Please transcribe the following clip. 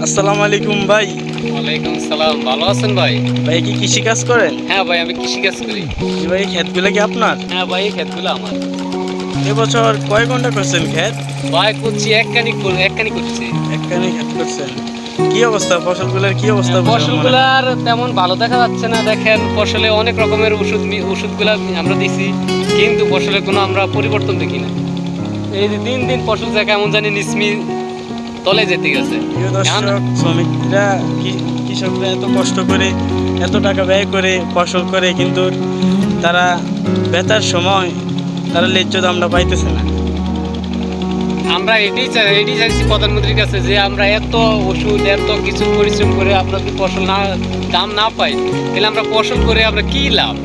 আসসালামু আলাইকুম ভাই। ওয়ালাইকুম সালাম। ভালো আছেন ভাই? ভাই কি কৃষি কাজ করেন? হ্যাঁ ভাই, আমি কৃষিকাজ করি। ভাই ক্ষেতগুলো কি আপনার? হ্যাঁ ভাই, এই ক্ষেতগুলো আমার। এবছর কয় ঘন্টা করছেন ক্ষেত? ভাই করছি এক কানি করছি। একখানে ক্ষেত করছেন। কি অবস্থা ফসলগুলোর কি অবস্থা? ফসলগুলো আর তেমন ভালো দেখা যাচ্ছে না। দেখেন, ফসলে অনেক রকমের ওষুধগুলো আমরা দিছি, কিন্তু ফসলের কোনো আমরা পরিবর্তন দেখি না। এই যে দিন দিন ফসল যা কেমন জানি নিসমি তলে যেতে গেছে। প্রিয় দর্শক, শ্রমিকরা কৃষকরা এত কষ্ট করে এত টাকা ব্যয় করে ফসল করে, কিন্তু তারা বেচার সময় তারা ন্যায্য দামটা পাইতেছে না। আমরা এটাই চাইছি প্রধানমন্ত্রীর কাছে যে আমরা এত ওষুধ এত কিছু পরিশ্রম করে আমরা যদি ফসল দাম না পাই, তাহলে আমরা ফসল করে আমরা কি লাভ?